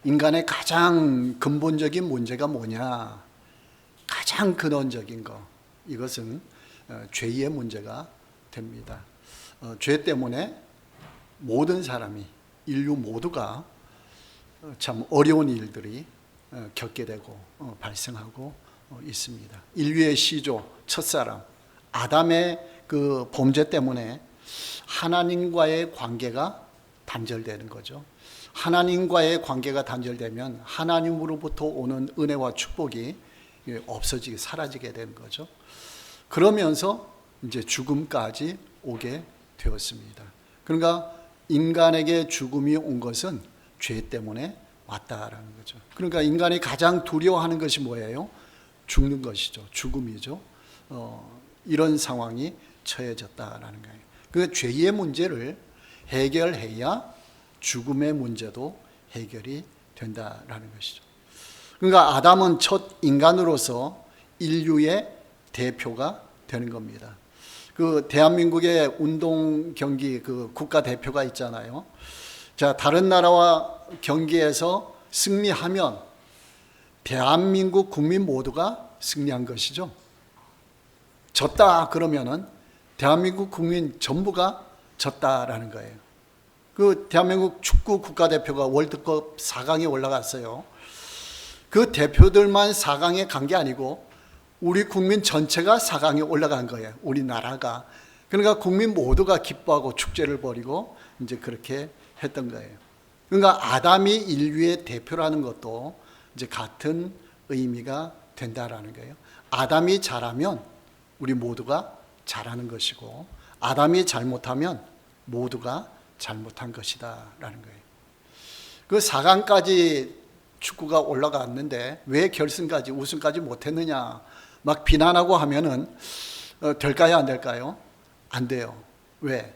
인간의 가장 근본적인 문제가 뭐냐? 가장 근원적인 거, 이것은 죄의 문제가 됩니다. 죄 때문에 모든 사람이, 인류 모두가 참 어려운 일들이 겪게 되고 발생하고 있습니다. 인류의 시조, 첫사람 아담의 그 범죄 때문에 하나님과의 관계가 단절되는 거죠. 하나님과의 관계가 단절되면 하나님으로부터 오는 은혜와 축복이 없어지게, 사라지게 되는 거죠. 그러면서 이제 죽음까지 오게 되었습니다. 그러니까 인간에게 죽음이 온 것은 죄 때문에 왔다라는 거죠. 그러니까 인간이 가장 두려워하는 것이 뭐예요? 죽는 것이죠. 죽음이죠. 이런 상황이 처해졌다라는 거예요. 그 죄의 문제를 해결해야 죽음의 문제도 해결이 된다라는 것이죠. 그러니까 아담은 첫 인간으로서 인류의 대표가 되는 겁니다. 그 대한민국의 운동 경기 그 국가 대표가 있잖아요. 자, 다른 나라와 경기에서 승리하면 대한민국 국민 모두가 승리한 것이죠. 졌다 그러면은 대한민국 국민 전부가 졌다라는 거예요. 그 대한민국 축구 국가대표가 월드컵 4강에 올라갔어요. 그 대표들만 4강에 간 게 아니고 우리 국민 전체가 4강에 올라간 거예요. 우리나라가. 그러니까 국민 모두가 기뻐하고 축제를 벌이고 이제 그렇게 했던 거예요. 그러니까 아담이 인류의 대표라는 것도 이제 같은 의미가 된다라는 거예요. 아담이 잘하면 우리 모두가 잘하는 것이고, 아담이 잘못하면 모두가 잘못한 것이다라는 거예요. 그 4강까지 축구가 올라갔는데 왜 결승까지, 우승까지 못했느냐 막 비난하고 하면은 될까요, 안 될까요? 안 돼요. 왜?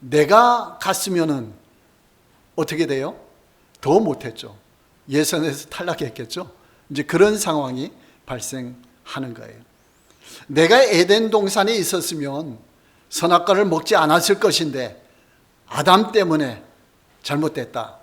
내가 갔으면은 어떻게 돼요? 더 못했죠. 예선에서 탈락했겠죠. 이제 그런 상황이 발생하는 거예요. 내가 에덴 동산에 있었으면 선악과를 먹지 않았을 것인데 아담 때문에 잘못됐다.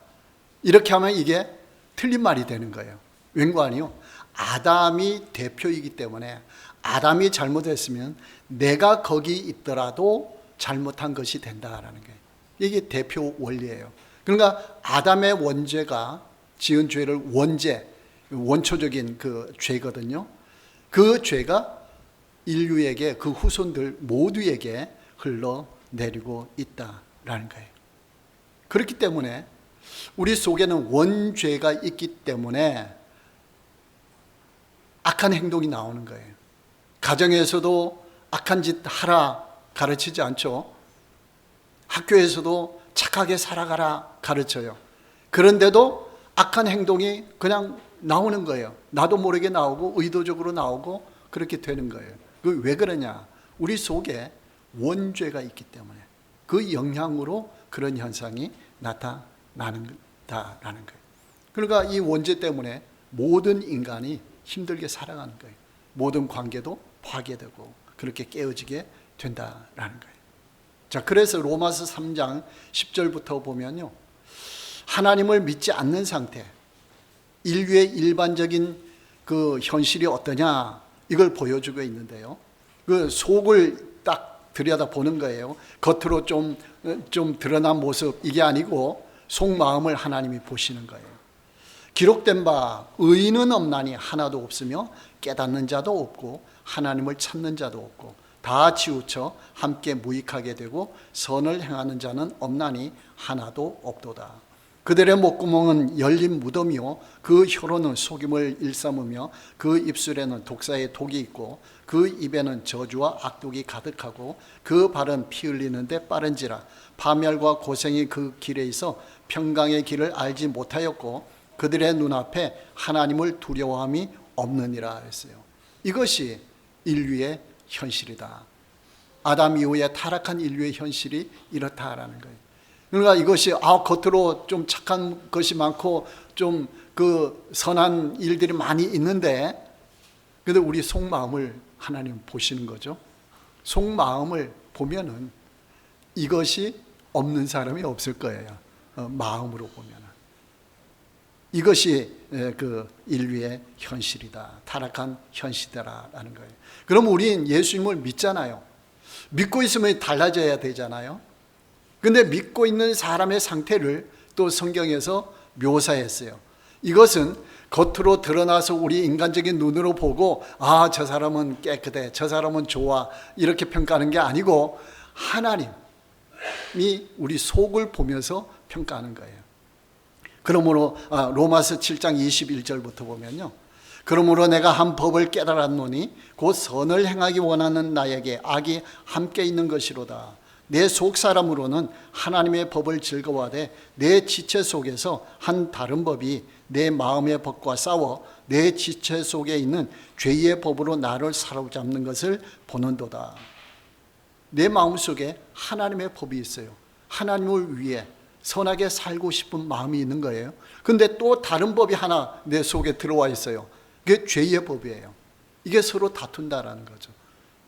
이렇게 하면 이게 틀린 말이 되는 거예요. 왠가아니요? 아담이 대표이기 때문에 아담이 잘못했으면 내가 거기 있더라도 잘못한 것이 된다라는 거예요. 이게 대표 원리예요. 그러니까 아담의 원죄가 지은 죄를 원죄, 원초적인 그 죄거든요. 그 죄가 인류에게, 그 후손들 모두에게 흘러내리고 있다라는 거예요. 그렇기 때문에 우리 속에는 원죄가 있기 때문에 악한 행동이 나오는 거예요. 가정에서도 악한 짓 하라 가르치지 않죠. 학교에서도 착하게 살아가라 가르쳐요. 그런데도 악한 행동이 그냥 나오는 거예요. 나도 모르게 나오고 의도적으로 나오고 그렇게 되는 거예요. 왜 그러냐? 우리 속에 원죄가 있기 때문에 그 영향으로 그런 현상이 나타나는 거다라는 거예요. 그러니까 이 원죄 때문에 모든 인간이 힘들게 살아가는 거예요. 모든 관계도 파괴되고 그렇게 깨어지게 된다라는 거예요. 자, 그래서 로마서 3장 10절부터 보면요, 하나님을 믿지 않는 상태, 인류의 일반적인 그 현실이 어떠냐 이걸 보여주고 있는데요. 그 속을 딱 들여다보는 거예요. 겉으로 좀 드러난 모습 이게 아니고 속마음을 하나님이 보시는 거예요. 기록된 바 의인은 없나니 하나도 없으며 깨닫는 자도 없고 하나님을 찾는 자도 없고 다 치우쳐 함께 무익하게 되고 선을 행하는 자는 없나니 하나도 없도다. 그들의 목구멍은 열린 무덤이요 그 혀로는 속임을 일삼으며 그 입술에는 독사의 독이 있고 그 입에는 저주와 악독이 가득하고 그 발은 피 흘리는데 빠른지라 파멸과 고생이 그 길에 있어 평강의 길을 알지 못하였고 그들의 눈앞에 하나님을 두려워함이 없느니라 했어요. 이것이 인류의 현실이다. 아담 이후에 타락한 인류의 현실이 이렇다라는 거예요. 그러니까 이것이 겉으로 좀 착한 것이 많고 좀 그 선한 일들이 많이 있는데 그래도 우리 속마음을 하나님 보시는 거죠. 속마음을 보면은 이것이 없는 사람이 없을 거예요. 마음으로 보면은. 이것이 그 인류의 현실이다. 타락한 현실이다라는 거예요. 그럼 우린 예수님을 믿잖아요. 믿고 있으면 달라져야 되잖아요. 근데 믿고 있는 사람의 상태를 또 성경에서 묘사했어요. 이것은 겉으로 드러나서 우리 인간적인 눈으로 보고 아, 저 사람은 깨끗해, 저 사람은 좋아 이렇게 평가하는 게 아니고 하나님이 우리 속을 보면서 평가하는 거예요. 그러므로 로마서 7장 21절부터 보면요. 그러므로 내가 한 법을 깨달았노니 곧 선을 행하기 원하는 나에게 악이 함께 있는 것이로다. 내 속사람으로는 하나님의 법을 즐거워하되 내 지체 속에서 한 다른 법이 내 마음의 법과 싸워 내 지체 속에 있는 죄의 법으로 나를 사로잡는 것을 보는도다. 내 마음속에 하나님의 법이 있어요. 하나님을 위해 선하게 살고 싶은 마음이 있는 거예요. 근데 또 다른 법이 하나 내 속에 들어와 있어요. 그게 죄의 법이에요. 이게 서로 다툰다라는 거죠.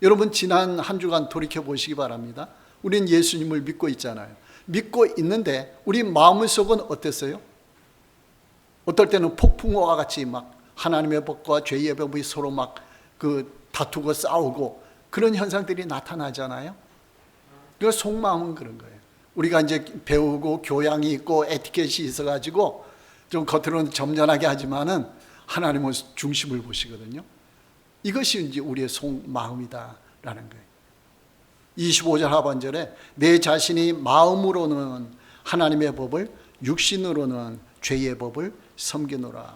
여러분 지난 한 주간 돌이켜 보시기 바랍니다. 우리는 예수님을 믿고 있잖아요. 믿고 있는데 우리 마음속은 어땠어요? 어떨 때는 폭풍과 같이 막 하나님의 법과 죄의 법이 서로 막 다투고 싸우고 그런 현상들이 나타나잖아요. 그 속마음은 그런 거예요. 우리가 이제 배우고 교양이 있고 에티켓이 있어가지고 좀 겉으로는 점잖하게 하지만은 하나님은 중심을 보시거든요. 이것이 이제 우리의 속마음이다라는 거예요. 25절 하반절에 내 자신이 마음으로는 하나님의 법을 육신으로는 죄의 법을 섬기노라.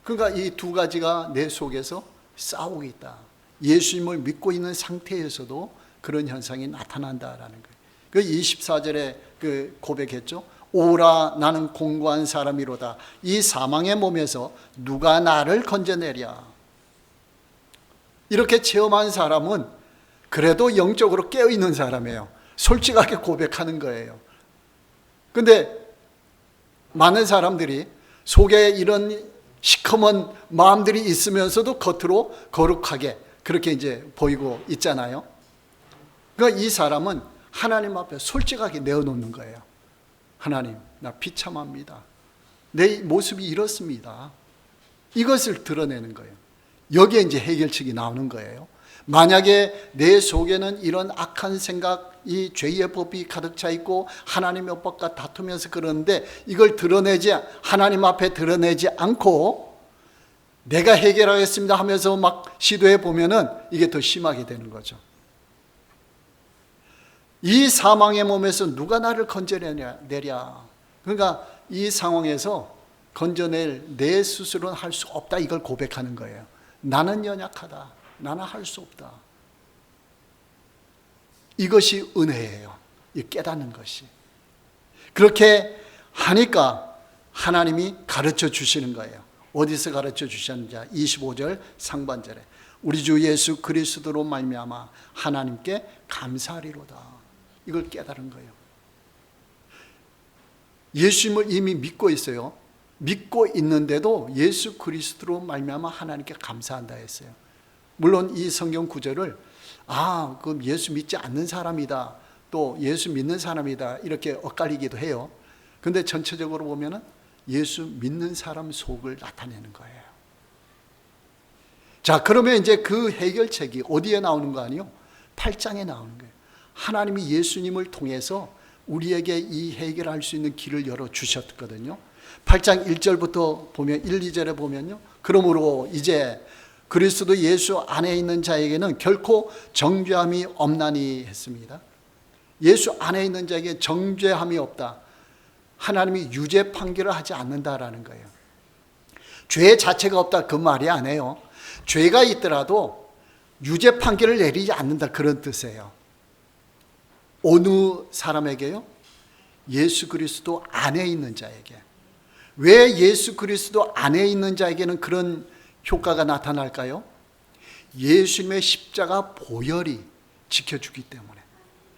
그러니까 이 두 가지가 내 속에서 싸우고 있다. 예수님을 믿고 있는 상태에서도 그런 현상이 나타난다라는 거예요. 그 24절에 고백했죠. 오라 나는 공고한 사람이로다. 이 사망의 몸에서 누가 나를 건져내랴. 이렇게 체험한 사람은 그래도 영적으로 깨어있는 사람이에요. 솔직하게 고백하는 거예요. 근데 많은 사람들이 속에 이런 시커먼 마음들이 있으면서도 겉으로 거룩하게 그렇게 이제 보이고 있잖아요. 그러니까 이 사람은 하나님 앞에 솔직하게 내어놓는 거예요. 하나님, 나 비참합니다. 내 모습이 이렇습니다. 이것을 드러내는 거예요. 여기에 이제 해결책이 나오는 거예요. 만약에 내 속에는 이런 악한 생각, 이 죄의 법이 가득 차 있고 하나님의 법과 다투면서 그러는데 이걸 하나님 앞에 드러내지 않고 내가 해결하겠습니다 하면서 막 시도해 보면은 이게 더 심하게 되는 거죠. 이 사망의 몸에서 누가 나를 건져내랴. 그러니까 이 상황에서 건져낼 내 스스로는 할 수 없다. 이걸 고백하는 거예요. 나는 연약하다. 나는 할 수 없다. 이것이 은혜예요. 이 깨닫는 것이. 그렇게 하니까 하나님이 가르쳐 주시는 거예요. 어디서 가르쳐 주셨는지 25절 상반절에 우리 주 예수 그리스도로 말미암아 하나님께 감사하리로다. 이걸 깨달은 거예요. 예수님을 이미 믿고 있어요. 믿고 있는데도 예수 그리스도로 말미암아 하나님께 감사한다 했어요. 물론 이 성경 구절을 그럼 예수 믿지 않는 사람이다, 또 예수 믿는 사람이다 이렇게 엇갈리기도 해요. 근데 전체적으로 보면은 예수 믿는 사람 속을 나타내는 거예요. 자, 그러면 이제 그 해결책이 어디에 나오는 거 아니요? 8장에 나오는 거예요. 하나님이 예수님을 통해서 우리에게 이 해결할 수 있는 길을 열어주셨거든요. 8장 1절부터 보면 1, 2절에 보면요. 그러므로 이제 그리스도 예수 안에 있는 자에게는 결코 정죄함이 없나니 했습니다. 예수 안에 있는 자에게 정죄함이 없다. 하나님이 유죄 판결을 하지 않는다라는 거예요. 죄 자체가 없다 그 말이 아니에요. 죄가 있더라도 유죄 판결을 내리지 않는다 그런 뜻이에요. 어느 사람에게요? 예수 그리스도 안에 있는 자에게. 왜 예수 그리스도 안에 있는 자에게는 그런 효과가 나타날까요? 예수님의 십자가 보혈이 지켜주기 때문에,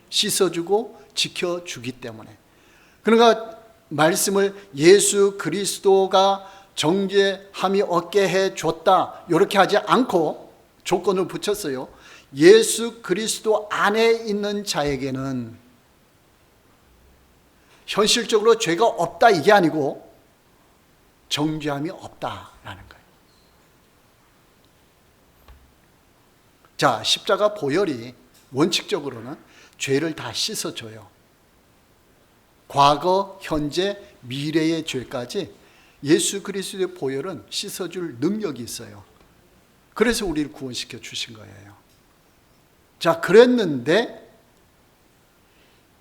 씻어주고 지켜주기 때문에. 그러니까 말씀을 예수 그리스도가 정죄함이 없게 해줬다 이렇게 하지 않고 조건을 붙였어요. 예수 그리스도 안에 있는 자에게는 현실적으로 죄가 없다 이게 아니고 정죄함이 없다라는 거예요. 자, 십자가 보혈이 원칙적으로는 죄를 다 씻어줘요. 과거, 현재, 미래의 죄까지 예수 그리스도의 보혈은 씻어줄 능력이 있어요. 그래서 우리를 구원시켜 주신 거예요. 자, 그랬는데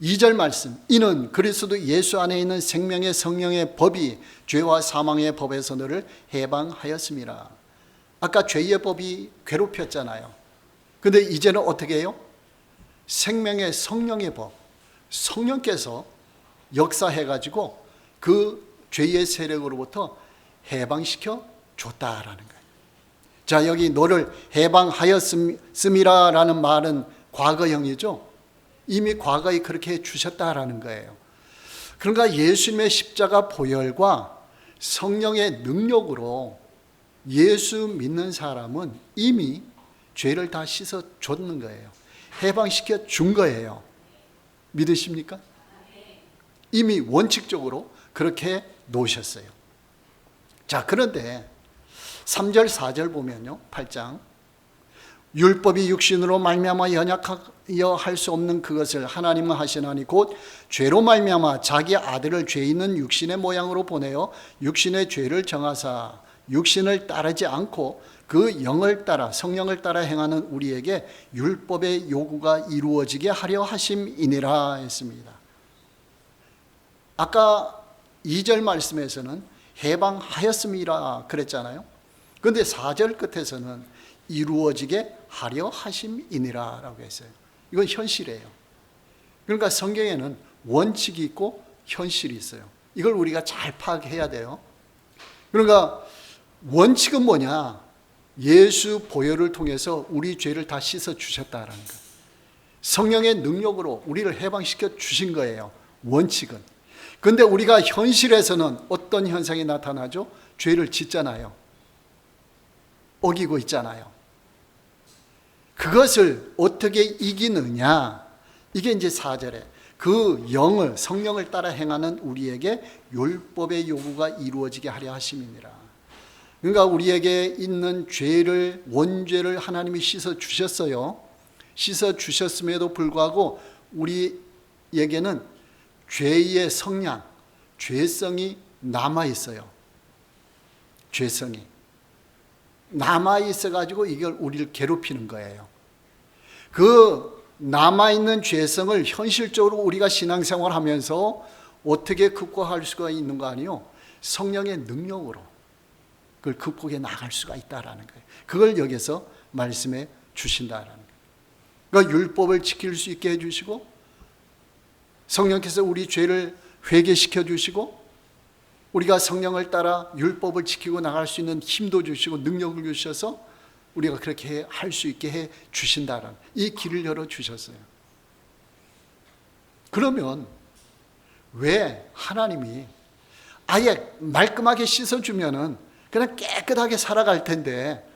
2절 말씀, 이는 그리스도 예수 안에 있는 생명의 성령의 법이 죄와 사망의 법에서 너를 해방하였음이라. 아까 죄의 법이 괴롭혔잖아요. 근데 이제는 어떻게 해요? 생명의 성령의 법, 성령께서 역사해가지고 그 죄의 세력으로부터 해방시켜 줬다라는 거예요. 자, 여기 너를 해방하였음이라는 말은 과거형이죠. 이미 과거에 그렇게 해주셨다라는 거예요. 그러니까 예수님의 십자가 보혈과 성령의 능력으로 예수 믿는 사람은 이미 죄를 다 씻어 줬는 거예요. 해방시켜 준 거예요. 믿으십니까? 이미 원칙적으로 그렇게 놓으셨어요. 자, 그런데 3절 4절 보면요, 8장, 율법이 육신으로 말미암아 연약하여 할 수 없는 그것을 하나님은 하시나니 곧 죄로 말미암아 자기 아들을 죄 있는 육신의 모양으로 보내어 육신의 죄를 정하사 육신을 따르지 않고 그 영을 따라 성령을 따라 행하는 우리에게 율법의 요구가 이루어지게 하려 하심이니라 했습니다. 아까 2절 말씀에서는 해방하였음이라 그랬잖아요. 그런데 4절 끝에서는 이루어지게 하려 하심이니라 라고 했어요. 이건 현실이에요. 그러니까 성경에는 원칙이 있고 현실이 있어요. 이걸 우리가 잘 파악해야 돼요. 그러니까 원칙은 뭐냐? 예수 보혈을 통해서 우리 죄를 다 씻어 주셨다라는 거예요. 성령의 능력으로 우리를 해방시켜 주신 거예요. 원칙은. 그런데 우리가 현실에서는 어떤 현상이 나타나죠? 죄를 짓잖아요. 어기고 있잖아요. 그것을 어떻게 이기느냐? 이게 이제 4절에 그 영을 성령을 따라 행하는 우리에게 율법의 요구가 이루어지게 하려 하심이니라. 그러니까 우리에게 있는 죄를, 원죄를 하나님이 씻어 주셨어요. 씻어 주셨음에도 불구하고 우리에게는 죄의 성량, 죄성이 남아 있어요. 죄성이 남아 있어 가지고 이걸 우리를 괴롭히는 거예요. 그 남아 있는 죄성을 현실적으로 우리가 신앙생활 하면서 어떻게 극복할 수가 있는 거 아니요? 성령의 능력으로 그걸 극복해 나갈 수가 있다라는 거예요. 그걸 여기서 말씀해 주신다라는 거예요. 그러니까 율법을 지킬 수 있게 해 주시고 성령께서 우리 죄를 회개시켜 주시고 우리가 성령을 따라 율법을 지키고 나갈 수 있는 힘도 주시고 능력을 주셔서 우리가 그렇게 할 수 있게 해 주신다라는 이 길을 열어 주셨어요. 그러면 왜 하나님이 아예 말끔하게 씻어주면은 그냥 깨끗하게 살아갈 텐데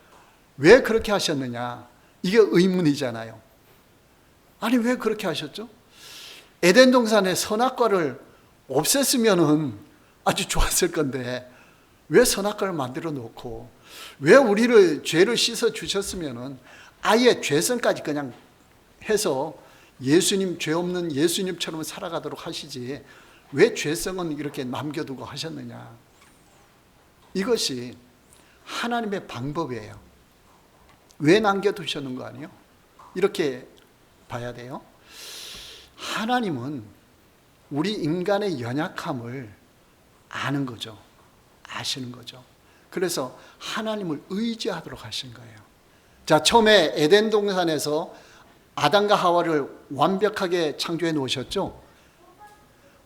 왜 그렇게 하셨느냐? 이게 의문이잖아요. 아니 왜 그렇게 하셨죠? 에덴 동산의 선악과를 없앴으면은 아주 좋았을 건데 왜 선악과를 만들어 놓고 왜 우리를 죄를 씻어 주셨으면은 아예 죄성까지 그냥 해서 예수님 죄 없는 예수님처럼 살아가도록 하시지 왜 죄성은 이렇게 남겨두고 하셨느냐? 이것이 하나님의 방법이에요. 왜 남겨두셨는 거 아니에요? 이렇게 봐야 돼요. 하나님은 우리 인간의 연약함을 아는 거죠. 아시는 거죠. 그래서 하나님을 의지하도록 하신 거예요. 자, 처음에 에덴 동산에서 아담과 하와를 완벽하게 창조해 놓으셨죠.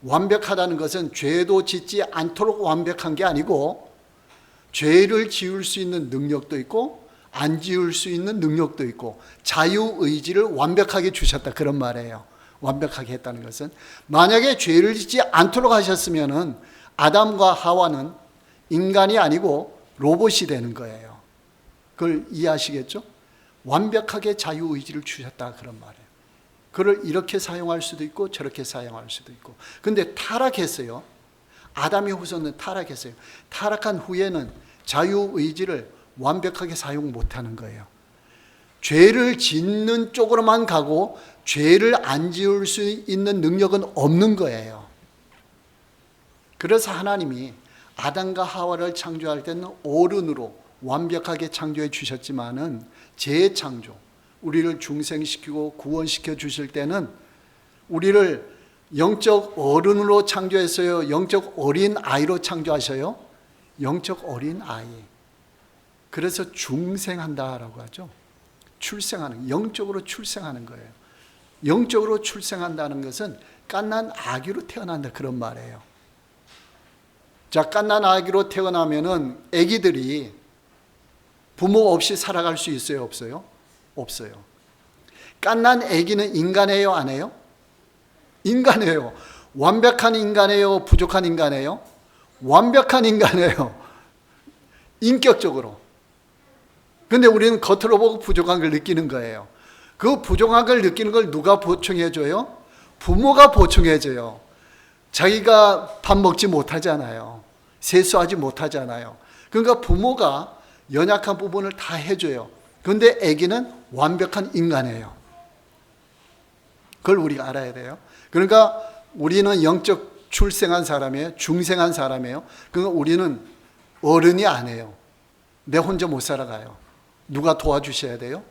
완벽하다는 것은 죄도 짓지 않도록 완벽한 게 아니고 죄를 지을 수 있는 능력도 있고 안 지을 수 있는 능력도 있고 자유의지를 완벽하게 주셨다 그런 말이에요. 완벽하게 했다는 것은 만약에 죄를 짓지 않도록 하셨으면은 아담과 하와는 인간이 아니고 로봇이 되는 거예요. 그걸 이해하시겠죠? 완벽하게 자유의지를 주셨다 그런 말이에요. 그걸 이렇게 사용할 수도 있고 저렇게 사용할 수도 있고. 근데 타락했어요. 아담의 후손은 타락했어요. 타락한 후에는 자유의지를 완벽하게 사용 못하는 거예요. 죄를 짓는 쪽으로만 가고 죄를 안 지을 수 있는 능력은 없는 거예요. 그래서 하나님이 아담과 하와를 창조할 때는 어른으로 완벽하게 창조해 주셨지만은 재창조, 우리를 중생시키고 구원시켜 주실 때는 우리를 영적 어른으로 창조했어요? 영적 어린 아이로 창조하셔요? 영적 어린 아이. 그래서 중생한다라고 하죠. 출생하는, 영적으로 출생하는 거예요. 영적으로 출생한다는 것은 갓난 아기로 태어난다 그런 말이에요. 자, 갓난 아기로 태어나면은 아기들이 부모 없이 살아갈 수 있어요, 없어요? 없어요. 갓난 아기는 인간이에요, 안 해요? 인간이에요. 완벽한 인간이에요, 부족한 인간이에요? 완벽한 인간이에요. 인격적으로. 근데 우리는 겉으로 보고 부족한 걸 느끼는 거예요. 그 부족한 걸 느끼는 걸 누가 보충해 줘요? 부모가 보충해 줘요. 자기가 밥 먹지 못하잖아요. 세수하지 못하잖아요. 그러니까 부모가 연약한 부분을 다 해줘요. 그런데 아기는 완벽한 인간이에요. 그걸 우리가 알아야 돼요. 그러니까 우리는 영적 출생한 사람이에요. 중생한 사람이에요. 그러니까 우리는 어른이 아니에요. 내 혼자 못 살아가요. 누가 도와주셔야 돼요?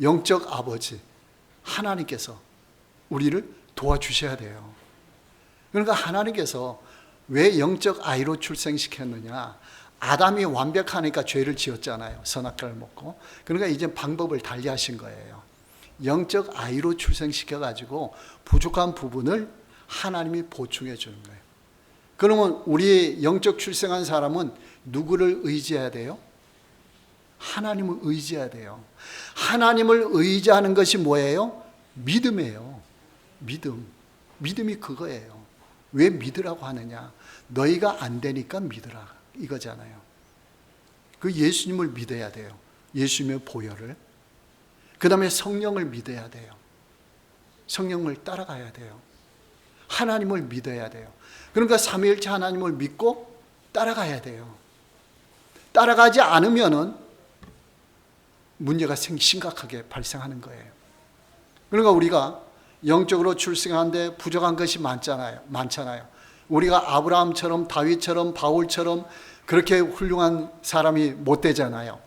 영적 아버지 하나님께서 우리를 도와주셔야 돼요. 그러니까 하나님께서 왜 영적 아이로 출생시켰느냐? 아담이 완벽하니까 죄를 지었잖아요. 선악과를 먹고. 그러니까 이제 방법을 달리하신 거예요. 영적 아이로 출생시켜가지고 부족한 부분을 하나님이 보충해 주는 거예요. 그러면 우리 영적 출생한 사람은 누구를 의지해야 돼요? 하나님을 의지해야 돼요. 하나님을 의지하는 것이 뭐예요? 믿음이에요. 믿음. 믿음이 그거예요. 왜 믿으라고 하느냐? 너희가 안 되니까 믿으라. 이거잖아요. 그 예수님을 믿어야 돼요. 예수님의 보혈을. 그 다음에 성령을 믿어야 돼요. 성령을 따라가야 돼요. 하나님을 믿어야 돼요. 그러니까 삼위일체 하나님을 믿고 따라가야 돼요. 따라가지 않으면은 문제가 심각하게 발생하는 거예요. 그러니까 우리가 영적으로 출생하는데 부족한 것이 많잖아요. 우리가 아브라함처럼 다윗처럼 바울처럼 그렇게 훌륭한 사람이 못 되잖아요.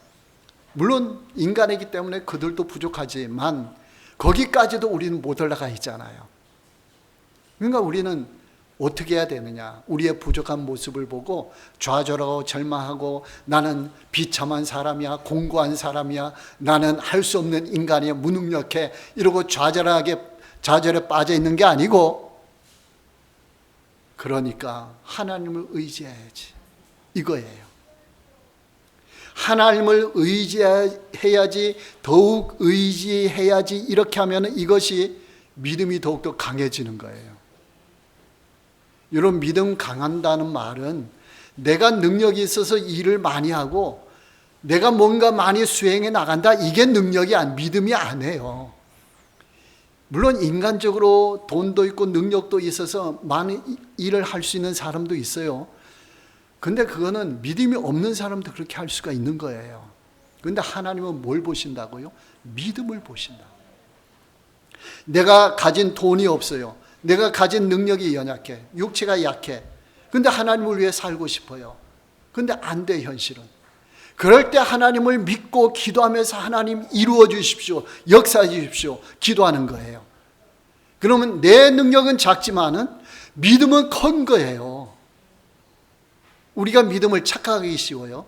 물론 인간이기 때문에 그들도 부족하지만 거기까지도 우리는 못 올라가 있잖아요. 그러니까 우리는 어떻게 해야 되느냐? 우리의 부족한 모습을 보고 좌절하고 절망하고 나는 비참한 사람이야, 공고한 사람이야, 나는 할 수 없는 인간이야, 무능력해 이러고 좌절에 빠져 있는 게 아니고, 그러니까 하나님을 의지해야지 이거예요. 하나님을 의지해야지, 더욱 의지해야지. 이렇게 하면 이것이 믿음이 더욱더 강해지는 거예요. 여러분, 믿음 강한다는 말은 내가 능력이 있어서 일을 많이 하고 내가 뭔가 많이 수행해 나간다, 이게 능력이 믿음이 아니에요. 물론 인간적으로 돈도 있고 능력도 있어서 많은 일을 할 수 있는 사람도 있어요. 근데 그거는 믿음이 없는 사람도 그렇게 할 수가 있는 거예요. 그런데 하나님은 뭘 보신다고요? 믿음을 보신다. 내가 가진 돈이 없어요. 내가 가진 능력이 연약해. 육체가 약해. 근데 하나님을 위해 살고 싶어요. 근데 안 돼, 현실은. 그럴 때 하나님을 믿고 기도하면서 하나님 이루어 주십시오, 역사해 주십시오, 기도하는 거예요. 그러면 내 능력은 작지만은 믿음은 큰 거예요. 우리가 믿음을 착각하기 쉬워요.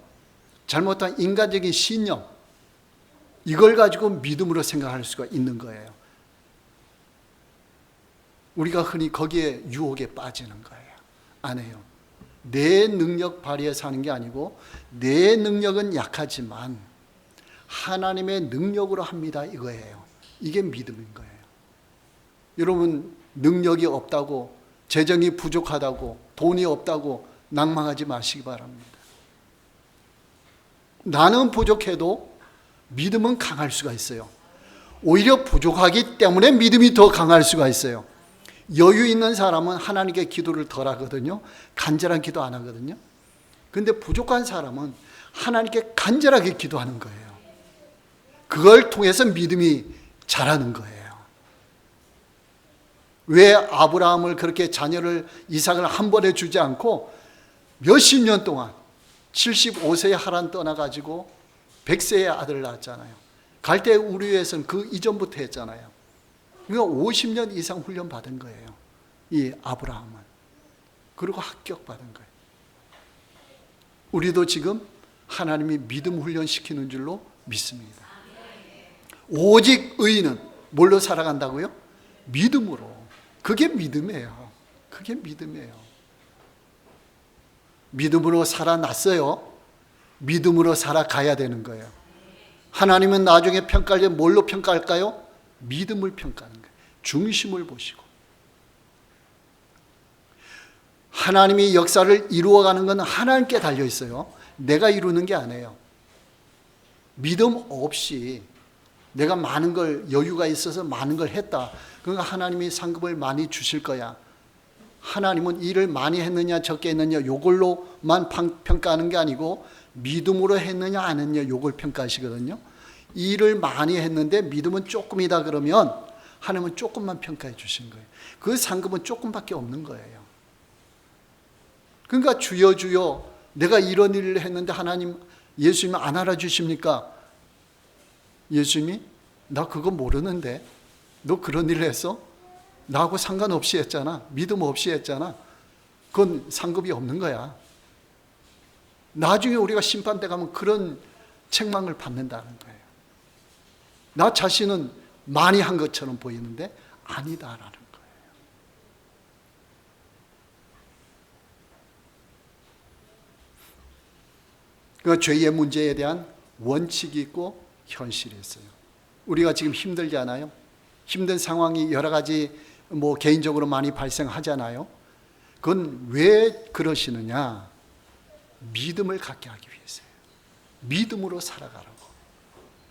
잘못한 인간적인 신념, 이걸 가지고 믿음으로 생각할 수가 있는 거예요. 우리가 흔히 거기에 유혹에 빠지는 거예요. 안 해요. 내 능력 발휘해서 하는 게 아니고 내 능력은 약하지만 하나님의 능력으로 합니다, 이거예요. 이게 믿음인 거예요. 여러분, 능력이 없다고, 재정이 부족하다고, 돈이 없다고 낭망하지 마시기 바랍니다. 나는 부족해도 믿음은 강할 수가 있어요. 오히려 부족하기 때문에 믿음이 더 강할 수가 있어요. 여유 있는 사람은 하나님께 기도를 덜 하거든요. 간절한 기도 안 하거든요. 근데 부족한 사람은 하나님께 간절하게 기도하는 거예요. 그걸 통해서 믿음이 자라는 거예요. 왜 아브라함을 그렇게 자녀를 이삭을 한 번에 주지 않고 몇십 년 동안 75세에 하란 떠나가지고 100세의 아들을 낳았잖아요. 갈대 우르에서는 그 이전부터 했잖아요. 그러니까 50년 이상 훈련 받은 거예요. 이 아브라함은. 그리고 합격받은 거예요. 우리도 지금 하나님이 믿음 훈련시키는 줄로 믿습니다. 오직 의인은 뭘로 살아간다고요? 믿음으로. 그게 믿음이에요. 그게 믿음이에요. 믿음으로 살아났어요. 믿음으로 살아가야 되는 거예요. 하나님은 나중에 평가할 때 뭘로 평가할까요? 믿음을 평가하는 거예요. 중심을 보시고. 하나님이 역사를 이루어가는 건 하나님께 달려 있어요. 내가 이루는 게 아니에요. 믿음 없이 내가 많은 걸 여유가 있어서 많은 걸 했다. 그러니까 하나님이 상급을 많이 주실 거야. 하나님은 일을 많이 했느냐 적게 했느냐 이걸로만 평가하는 게 아니고 믿음으로 했느냐 안 했느냐 이걸 평가하시거든요. 일을 많이 했는데 믿음은 조금이다 그러면 하나님은 조금만 평가해 주신 거예요. 그 상급은 조금밖에 없는 거예요. 그러니까 주여 주여 내가 이런 일을 했는데 하나님 예수님 안 알아주십니까? 예수님이 나 그거 모르는데 너 그런 일을 했어? 나하고 상관없이 했잖아. 믿음 없이 했잖아. 그건 상급이 없는 거야. 나중에 우리가 심판대 가면 그런 책망을 받는다는 거예요. 나 자신은 많이 한 것처럼 보이는데 아니다라는 거예요. 그러니까 죄의 문제에 대한 원칙이 있고 현실이 있어요. 우리가 지금 힘들잖아요. 힘든 상황이 여러 가지 개인적으로 많이 발생하잖아요. 그건 왜 그러시느냐? 믿음을 갖게 하기 위해서예요. 믿음으로 살아가라고.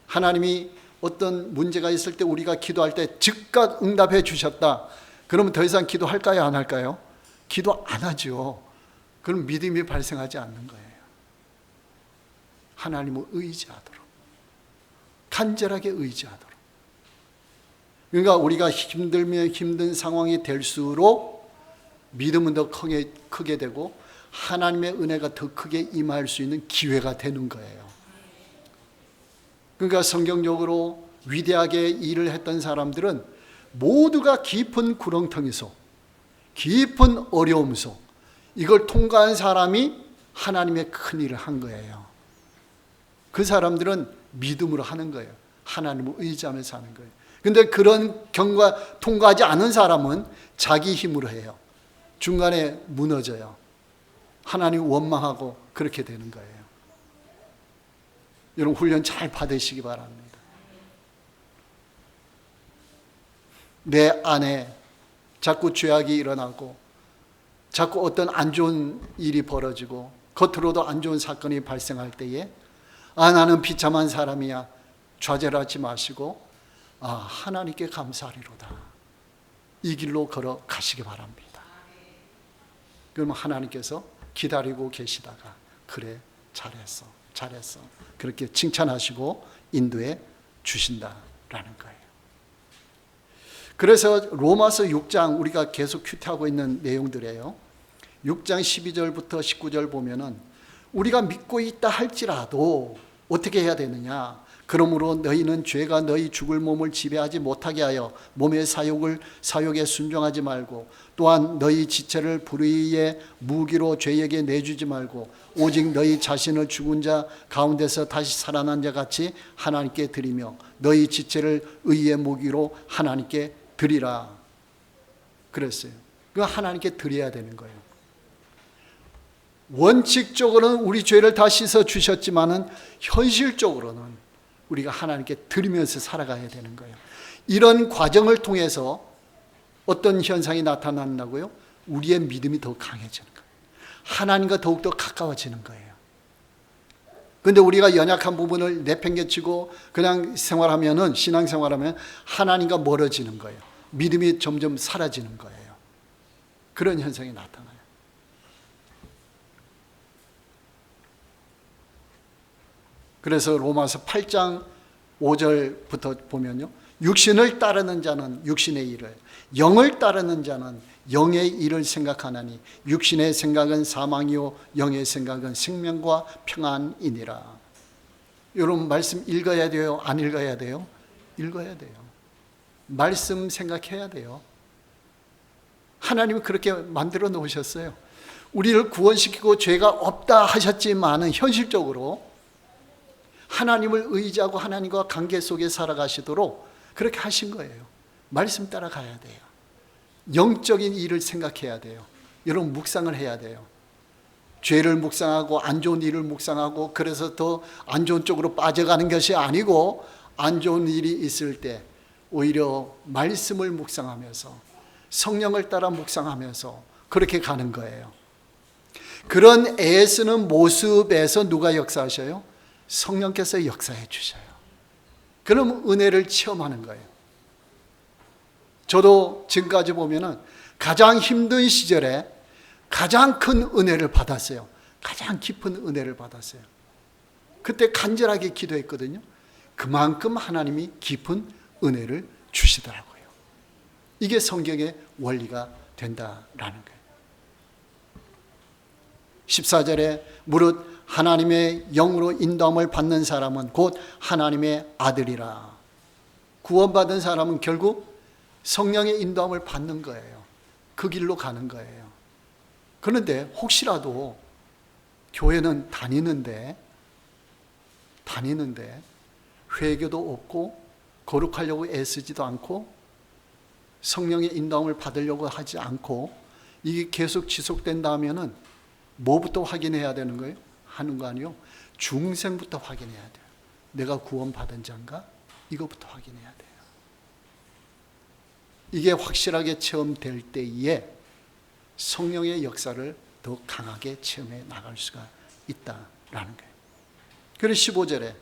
하나님이 어떤 문제가 있을 때 우리가 기도할 때 즉각 응답해 주셨다. 그러면 더 이상 기도할까요? 안 할까요? 기도 안 하죠. 그럼 믿음이 발생하지 않는 거예요. 하나님을 의지하도록. 간절하게 의지하도록. 그러니까 우리가 힘들면 힘든 상황이 될수록 믿음은 더 크게 되고 하나님의 은혜가 더 크게 임할 수 있는 기회가 되는 거예요. 그러니까 성경적으로 위대하게 일을 했던 사람들은 모두가 깊은 구렁텅이서 깊은 어려움 속 이걸 통과한 사람이 하나님의 큰 일을 한 거예요. 그 사람들은 믿음으로 하는 거예요. 하나님을 의지하면서 하는 거예요. 근데 그런 통과하지 않은 사람은 자기 힘으로 해요. 중간에 무너져요. 하나님 원망하고 그렇게 되는 거예요. 여러분 훈련 잘 받으시기 바랍니다. 내 안에 자꾸 죄악이 일어나고 자꾸 어떤 안 좋은 일이 벌어지고 겉으로도 안 좋은 사건이 발생할 때에 나는 비참한 사람이야. 좌절하지 마시고 하나님께 감사하리로다. 이 길로 걸어가시기 바랍니다. 그러면 하나님께서 기다리고 계시다가 그래 잘했어 그렇게 칭찬하시고 인도해 주신다라는 거예요. 그래서 로마서 6장 우리가 계속 큐티하고 있는 내용들이에요. 6장 12절부터 19절 보면은 우리가 믿고 있다 할지라도 어떻게 해야 되느냐? 그러므로 너희는 죄가 너희 죽을 몸을 지배하지 못하게 하여 몸의 사욕에 순종하지 말고 또한 너희 지체를 불의의 무기로 죄에게 내주지 말고 오직 너희 자신을 죽은 자 가운데서 다시 살아난 자 같이 하나님께 드리며 너희 지체를 의의 무기로 하나님께 드리라 그랬어요. 그거 하나님께 드려야 되는 거예요. 원칙적으로는 우리 죄를 다 씻어 주셨지만은 현실적으로는 우리가 하나님께 드리면서 살아가야 되는 거예요. 이런 과정을 통해서 어떤 현상이 나타난다고요? 우리의 믿음이 더 강해지는 거예요. 하나님과 더욱더 가까워지는 거예요. 그런데 우리가 연약한 부분을 내팽개치고 그냥 신앙생활하면 하나님과 멀어지는 거예요. 믿음이 점점 사라지는 거예요. 그런 현상이 나타나요. 그래서 로마서 8장 5절부터 보면요, 육신을 따르는 자는 육신의 일을, 영을 따르는 자는 영의 일을 생각하나니 육신의 생각은 사망이요 영의 생각은 생명과 평안이니라. 여러분 말씀 읽어야 돼요? 안 읽어야 돼요? 읽어야 돼요. 말씀 생각해야 돼요. 하나님이 그렇게 만들어 놓으셨어요. 우리를 구원시키고 죄가 없다 하셨지만은 현실적으로 하나님을 의지하고 하나님과 관계 속에 살아가시도록 그렇게 하신 거예요. 말씀 따라가야 돼요. 영적인 일을 생각해야 돼요. 여러분 묵상을 해야 돼요. 죄를 묵상하고 안 좋은 일을 묵상하고 그래서 더 안 좋은 쪽으로 빠져가는 것이 아니고, 안 좋은 일이 있을 때 오히려 말씀을 묵상하면서 성령을 따라 묵상하면서 그렇게 가는 거예요. 그런 애쓰는 모습에서 누가 역사하셔요? 성령께서 역사해 주셔요. 그럼 은혜를 체험하는 거예요. 저도 지금까지 보면은 가장 힘든 시절에 가장 큰 은혜를 받았어요. 가장 깊은 은혜를 받았어요. 그때 간절하게 기도했거든요. 그만큼 하나님이 깊은 은혜를 주시더라고요. 이게 성경의 원리가 된다라는 거예요. 14절에 무릇 하나님의 영으로 인도함을 받는 사람은 곧 하나님의 아들이라. 구원받은 사람은 결국 성령의 인도함을 받는 거예요. 그 길로 가는 거예요. 그런데 혹시라도 교회는 다니는데 회개도 없고 거룩하려고 애쓰지도 않고 성령의 인도함을 받으려고 하지 않고 이게 계속 지속된다면은 뭐부터 확인해야 되는 거예요? 하는 거 아니요. 중생부터 확인해야 돼요. 내가 구원받은 자인가? 이거부터 확인해야 돼요. 이게 확실하게 체험될 때에 성령의 역사를 더 강하게 체험해 나갈 수가 있다라는 거예요. 그래서 15절에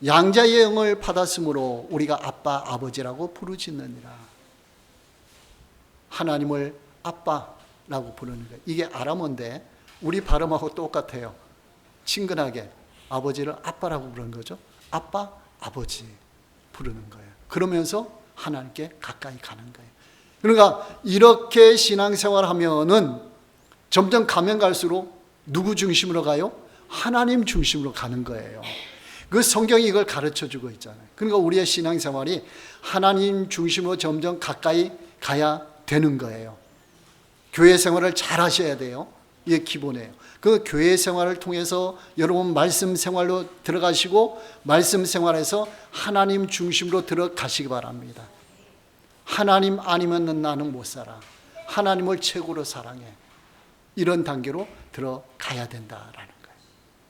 양자의 영을 받았으므로 우리가 아빠 아버지라고 부르짖느니라. 하나님을 아빠라고 부르는 거예요. 이게 아람어인데 우리 발음하고 똑같아요. 친근하게 아버지를 아빠라고 부르는 거죠. 아빠, 아버지 부르는 거예요. 그러면서 하나님께 가까이 가는 거예요. 그러니까 이렇게 신앙생활하면은 점점 가면 갈수록 누구 중심으로 가요? 하나님 중심으로 가는 거예요. 그 성경이 이걸 가르쳐주고 있잖아요. 그러니까 우리의 신앙생활이 하나님 중심으로 점점 가까이 가야 되는 거예요. 교회 생활을 잘 하셔야 돼요. 이게 기본이에요. 그 교회 생활을 통해서 여러분 말씀 생활로 들어가시고 말씀 생활에서 하나님 중심으로 들어가시기 바랍니다. 하나님 아니면 나는 못 살아. 하나님을 최고로 사랑해. 이런 단계로 들어가야 된다라는